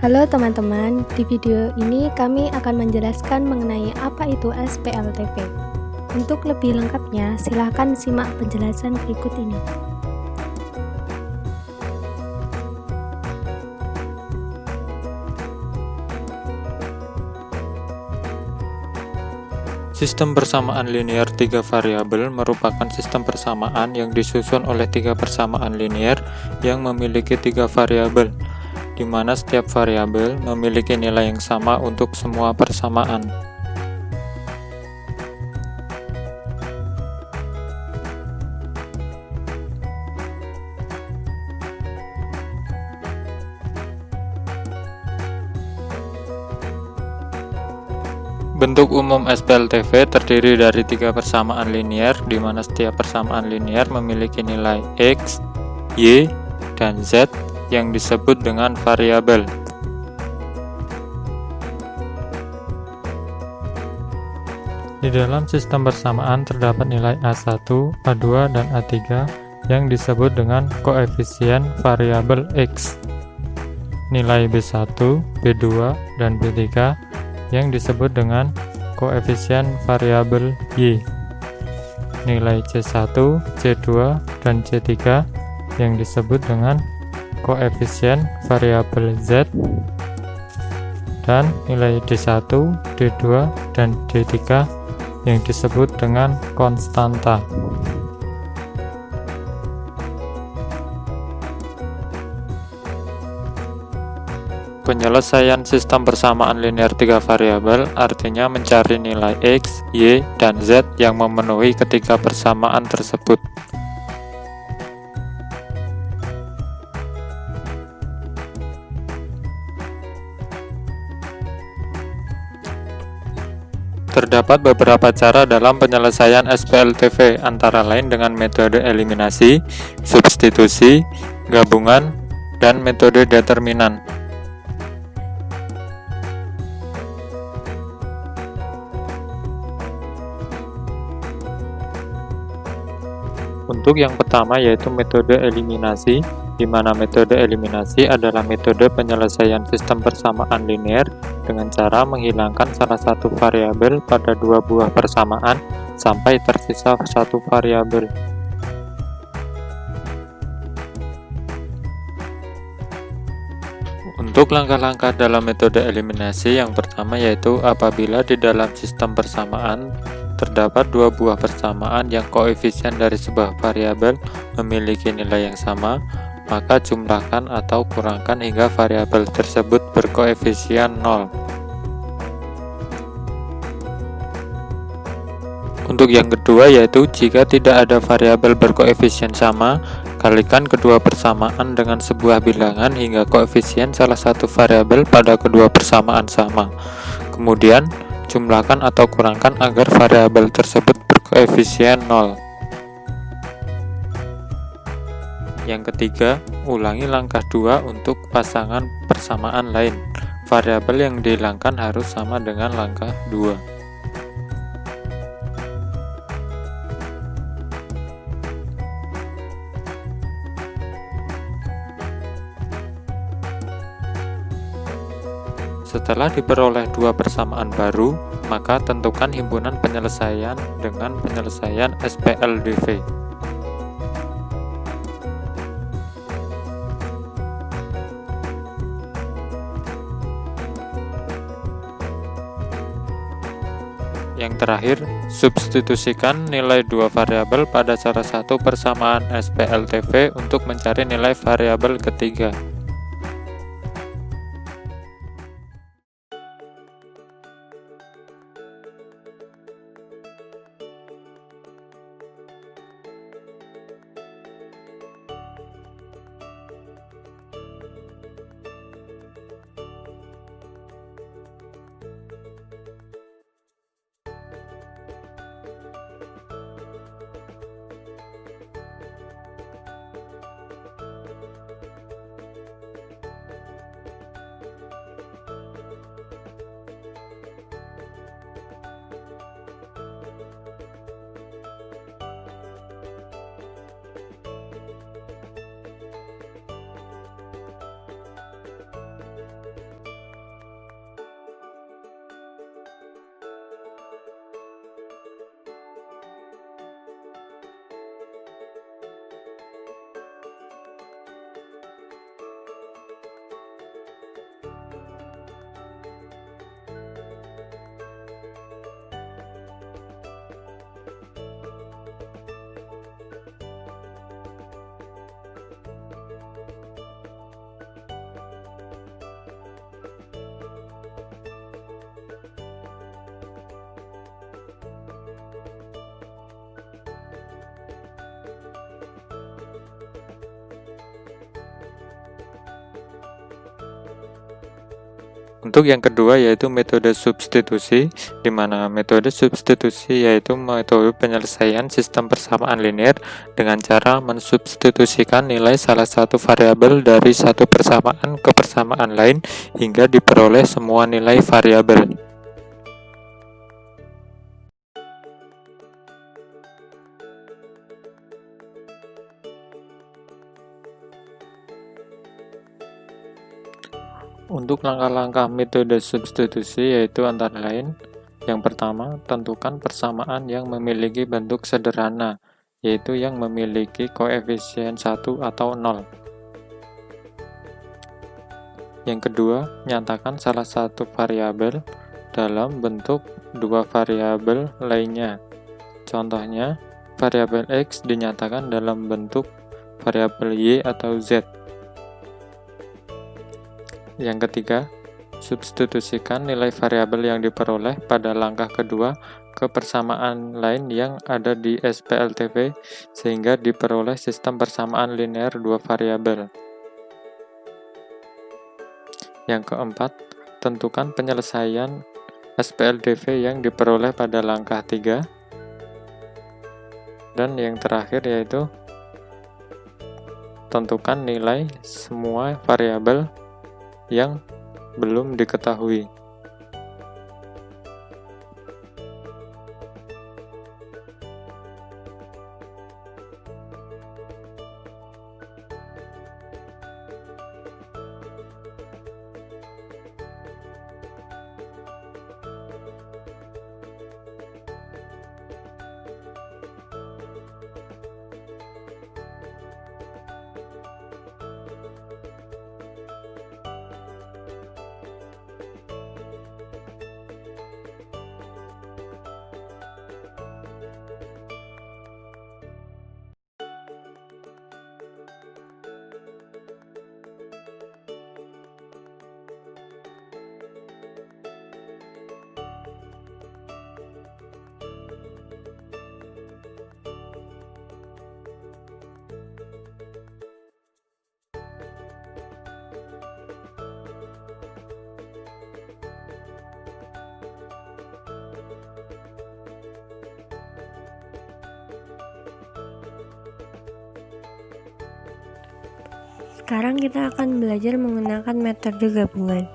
Halo teman-teman, di video ini kami akan menjelaskan mengenai apa itu SPLTV. Untuk lebih lengkapnya, silahkan simak penjelasan berikut ini. Sistem persamaan linear 3 variabel merupakan sistem persamaan yang disusun oleh 3 persamaan linear yang memiliki 3 variabel, di mana setiap variabel memiliki nilai yang sama untuk semua persamaan. Bentuk umum SPLTV terdiri dari 3 persamaan linear, di mana setiap persamaan linear memiliki nilai X, Y, dan Z yang disebut dengan variabel. Di dalam sistem persamaan terdapat nilai A1, A2, dan A3 yang disebut dengan koefisien variabel X. Nilai B1, B2, dan B3 yang disebut dengan koefisien variabel Y. Nilai C1, C2, dan C3 yang disebut dengan koefisien variabel Z, dan nilai D1, D2, dan D3 yang disebut dengan konstanta. Penyelesaian sistem persamaan linear 3 variabel artinya mencari nilai X, Y, dan Z yang memenuhi ketiga persamaan tersebut. Terdapat beberapa cara dalam penyelesaian SPLTV, antara lain dengan metode eliminasi, substitusi, gabungan, dan metode determinan. Untuk yang pertama yaitu metode eliminasi, di mana metode eliminasi adalah metode penyelesaian sistem persamaan linear dengan cara menghilangkan salah satu variabel pada dua buah persamaan sampai tersisa satu variabel. Untuk langkah-langkah dalam metode eliminasi, yang pertama yaitu apabila di dalam sistem persamaan terdapat dua buah persamaan yang koefisien dari sebuah variabel memiliki nilai yang sama, maka jumlahkan atau kurangkan hingga variabel tersebut berkoefisien 0. Untuk yang kedua yaitu jika tidak ada variabel berkoefisien sama, kalikan kedua persamaan dengan sebuah bilangan hingga koefisien salah satu variabel pada kedua persamaan sama. Kemudian jumlahkan atau kurangkan agar variabel tersebut berkoefisien 0. Yang ketiga, ulangi langkah 2 untuk pasangan persamaan lain. Variabel yang dihilangkan harus sama dengan langkah 2. Setelah diperoleh dua persamaan baru, maka tentukan himpunan penyelesaian dengan penyelesaian SPLTV. Yang terakhir, substitusikan nilai dua variabel pada salah satu persamaan SPLTV untuk mencari nilai variabel ketiga. Untuk yang kedua yaitu metode substitusi, di mana metode substitusi yaitu metode penyelesaian sistem persamaan linear dengan cara mensubstitusikan nilai salah satu variabel dari satu persamaan ke persamaan lain hingga diperoleh semua nilai variabel. Untuk langkah-langkah metode substitusi yaitu antara lain, yang pertama, tentukan persamaan yang memiliki bentuk sederhana, yaitu yang memiliki koefisien 1 atau 0. Yang kedua, nyatakan salah satu variabel dalam bentuk dua variabel lainnya. Contohnya, variabel X dinyatakan dalam bentuk variabel Y atau Z. Yang ketiga, substitusikan nilai variabel yang diperoleh pada langkah kedua ke persamaan lain yang ada di SPLTP sehingga diperoleh sistem persamaan linear dua variabel. Yang keempat, tentukan penyelesaian SPLDV yang diperoleh pada langkah 3. Dan yang terakhir yaitu tentukan nilai semua variabel yang belum diketahui. Sekarang kita akan belajar menggunakan metode gabungan.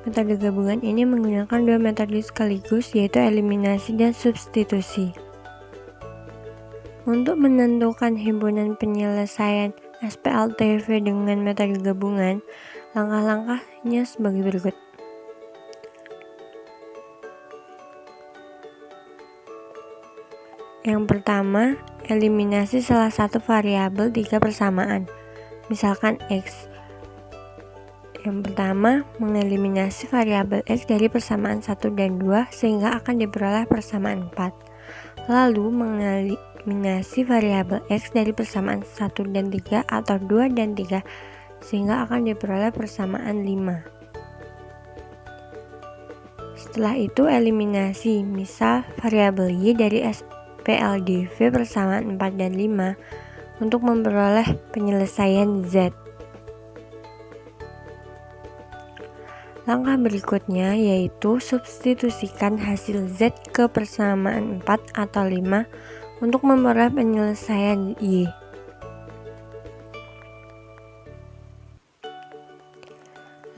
Metode gabungan ini menggunakan dua metode sekaligus, yaitu eliminasi dan substitusi. Untuk menentukan himpunan penyelesaian SPLTV dengan metode gabungan, langkah-langkahnya sebagai berikut. Yang pertama, eliminasi salah satu variabel 3 persamaan. Misalkan X. Yang pertama, mengeliminasi variabel X dari persamaan 1 dan 2 sehingga akan diperoleh persamaan 4. Lalu, mengeliminasi variabel X dari persamaan 1 dan 3 atau 2 dan 3 sehingga akan diperoleh persamaan 5. Setelah itu, eliminasi, misal variabel Y dari SPLDV persamaan 4 dan 5 untuk memperoleh penyelesaian Z. Langkah berikutnya yaitu substitusikan hasil Z ke persamaan 4 atau 5 untuk memperoleh penyelesaian Y.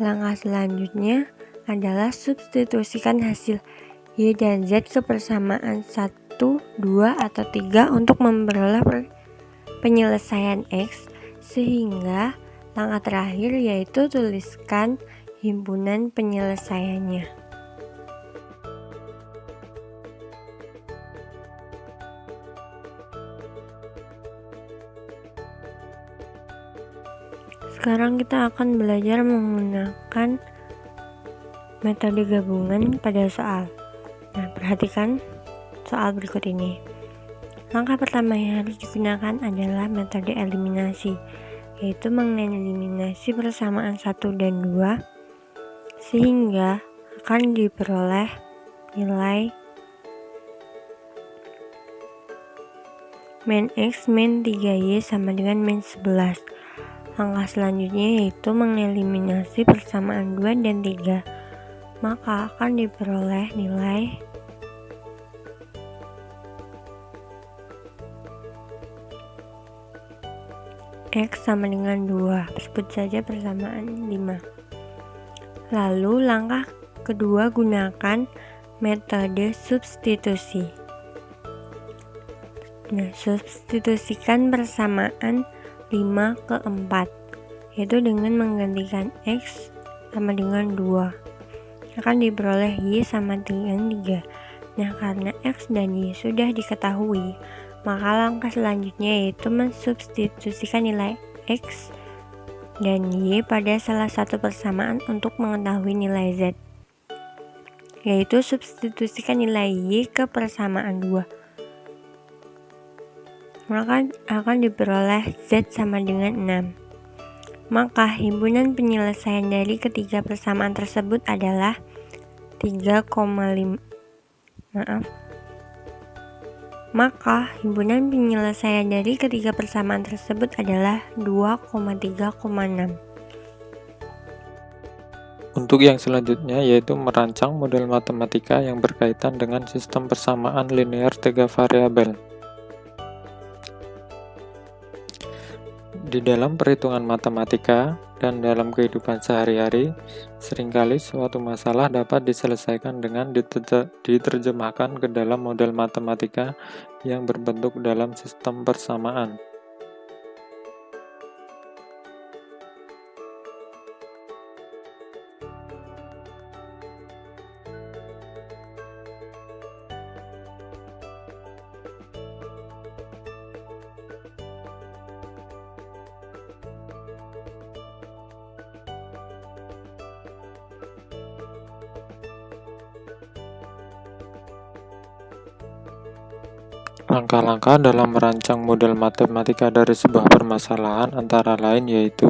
Langkah selanjutnya adalah substitusikan hasil Y dan Z ke persamaan 1, 2, atau 3 untuk memperoleh penyelesaian X, sehingga langkah terakhir yaitu tuliskan himpunan penyelesaiannya. Sekarang kita akan belajar menggunakan metode gabungan pada soal. Nah, perhatikan soal berikut ini. Langkah pertama yang harus digunakan adalah metode eliminasi, yaitu mengeliminasi persamaan 1 dan 2 sehingga akan diperoleh nilai min X min 3Y sama dengan min 11. Langkah selanjutnya yaitu mengeliminasi persamaan 2 dan 3 maka akan diperoleh nilai X sama dengan 2, sebut saja persamaan 5. Lalu langkah kedua, gunakan metode substitusi. Nah, substitusikan persamaan 5 ke 4, yaitu dengan menggantikan X sama dengan 2. Akan diperoleh Y sama dengan 3. Nah, karena X dan Y sudah diketahui, maka langkah selanjutnya yaitu mensubstitusikan nilai X dan Y pada salah satu persamaan untuk mengetahui nilai Z, yaitu substitusikan nilai Y ke persamaan 2. Maka akan diperoleh Z sama dengan 6. Maka himpunan penyelesaian dari ketiga persamaan tersebut adalah 3,5. Maka himpunan penyelesaian dari ketiga persamaan tersebut adalah 2,3,6. Untuk yang selanjutnya yaitu merancang model matematika yang berkaitan dengan sistem persamaan linear 3 variabel. Di dalam perhitungan matematika dan dalam kehidupan sehari-hari, seringkali suatu masalah dapat diselesaikan dengan diterjemahkan ke dalam model matematika yang berbentuk dalam sistem persamaan. Langkah-langkah dalam merancang model matematika dari sebuah permasalahan antara lain yaitu: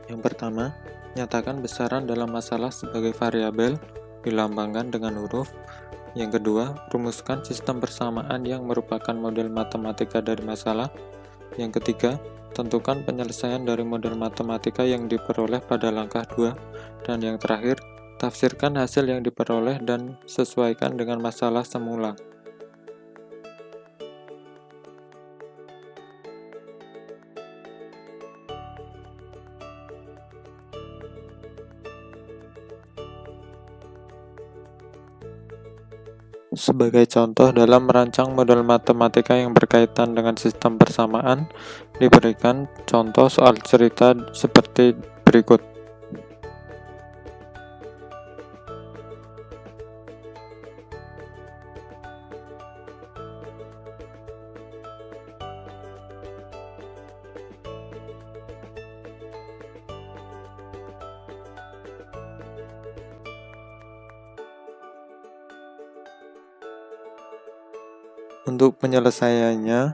yang pertama, nyatakan besaran dalam masalah sebagai variabel dilambangkan dengan huruf. Yang kedua, rumuskan sistem persamaan yang merupakan model matematika dari masalah. Yang ketiga, tentukan penyelesaian dari model matematika yang diperoleh pada langkah 2. Dan yang terakhir, tafsirkan hasil yang diperoleh dan sesuaikan dengan masalah semula. Sebagai contoh dalam merancang model matematika yang berkaitan dengan sistem persamaan, diberikan contoh soal cerita seperti berikut. Untuk penyelesaiannya,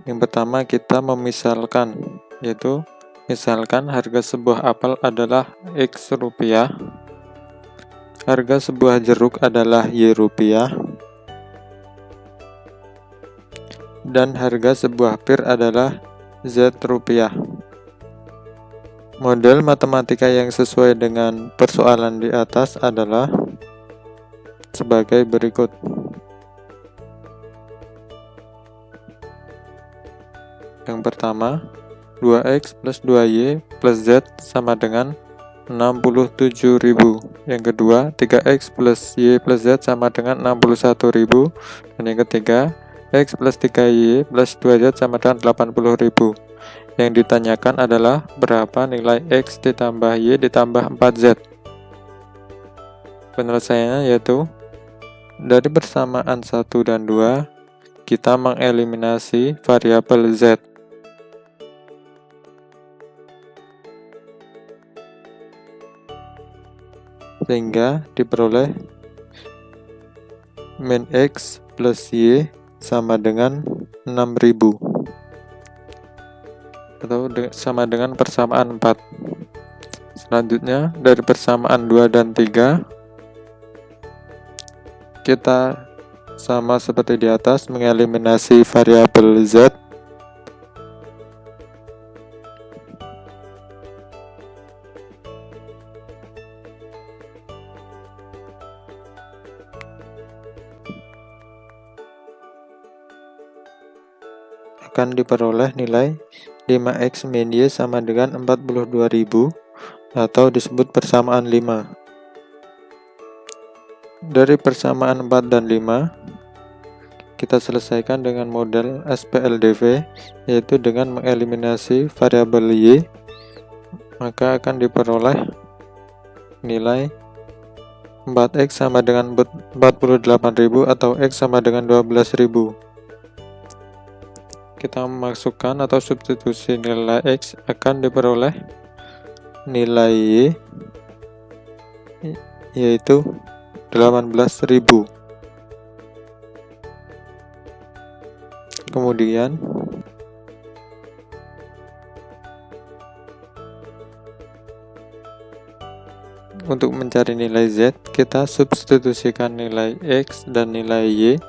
yang pertama kita memisalkan, yaitu misalkan harga sebuah apel adalah X rupiah, harga sebuah jeruk adalah Y rupiah, dan harga sebuah pir adalah Z rupiah. Model matematika yang sesuai dengan persoalan di atas adalah sebagai berikut. Yang pertama, 2X plus 2Y plus Z sama dengan 67.000. Yang kedua, 3X plus Y plus Z sama dengan 61.000. Dan yang ketiga, X plus 3Y plus 2Z sama dengan 80.000. Yang ditanyakan adalah berapa nilai X ditambah Y ditambah 4Z. Penyelesaiannya yaitu dari persamaan 1 dan 2, kita mengeliminasi variabel Z. Sehingga diperoleh min X plus Y sama dengan 6.000 atau sama dengan persamaan 4. Selanjutnya dari persamaan 2 dan 3, kita sama seperti di atas mengeliminasi variabel Z. akan diperoleh nilai 5x min Y sama dengan 42.000 atau disebut persamaan 5. Dari persamaan 4 dan 5, kita selesaikan dengan model SPLDV, yaitu dengan mengeliminasi variabel Y, maka akan diperoleh nilai 4x sama dengan 48.000 atau x sama dengan 12.000. Kita memasukkan atau substitusi nilai x, akan diperoleh nilai Y, yaitu 18.000. Kemudian untuk mencari nilai Z, kita substitusikan nilai X dan nilai Y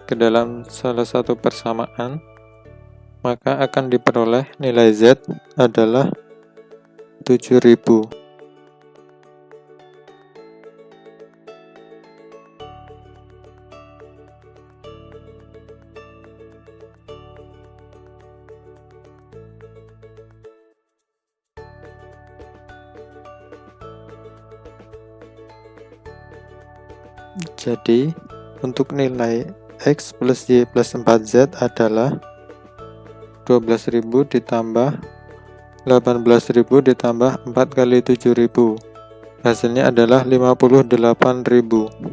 ke dalam salah satu persamaan, maka akan diperoleh nilai Z adalah 7.000. Jadi, untuk nilai X plus Y plus 4Z adalah 12.000 ditambah 18.000 ditambah 4 kali 7.000. Hasilnya adalah 58.000.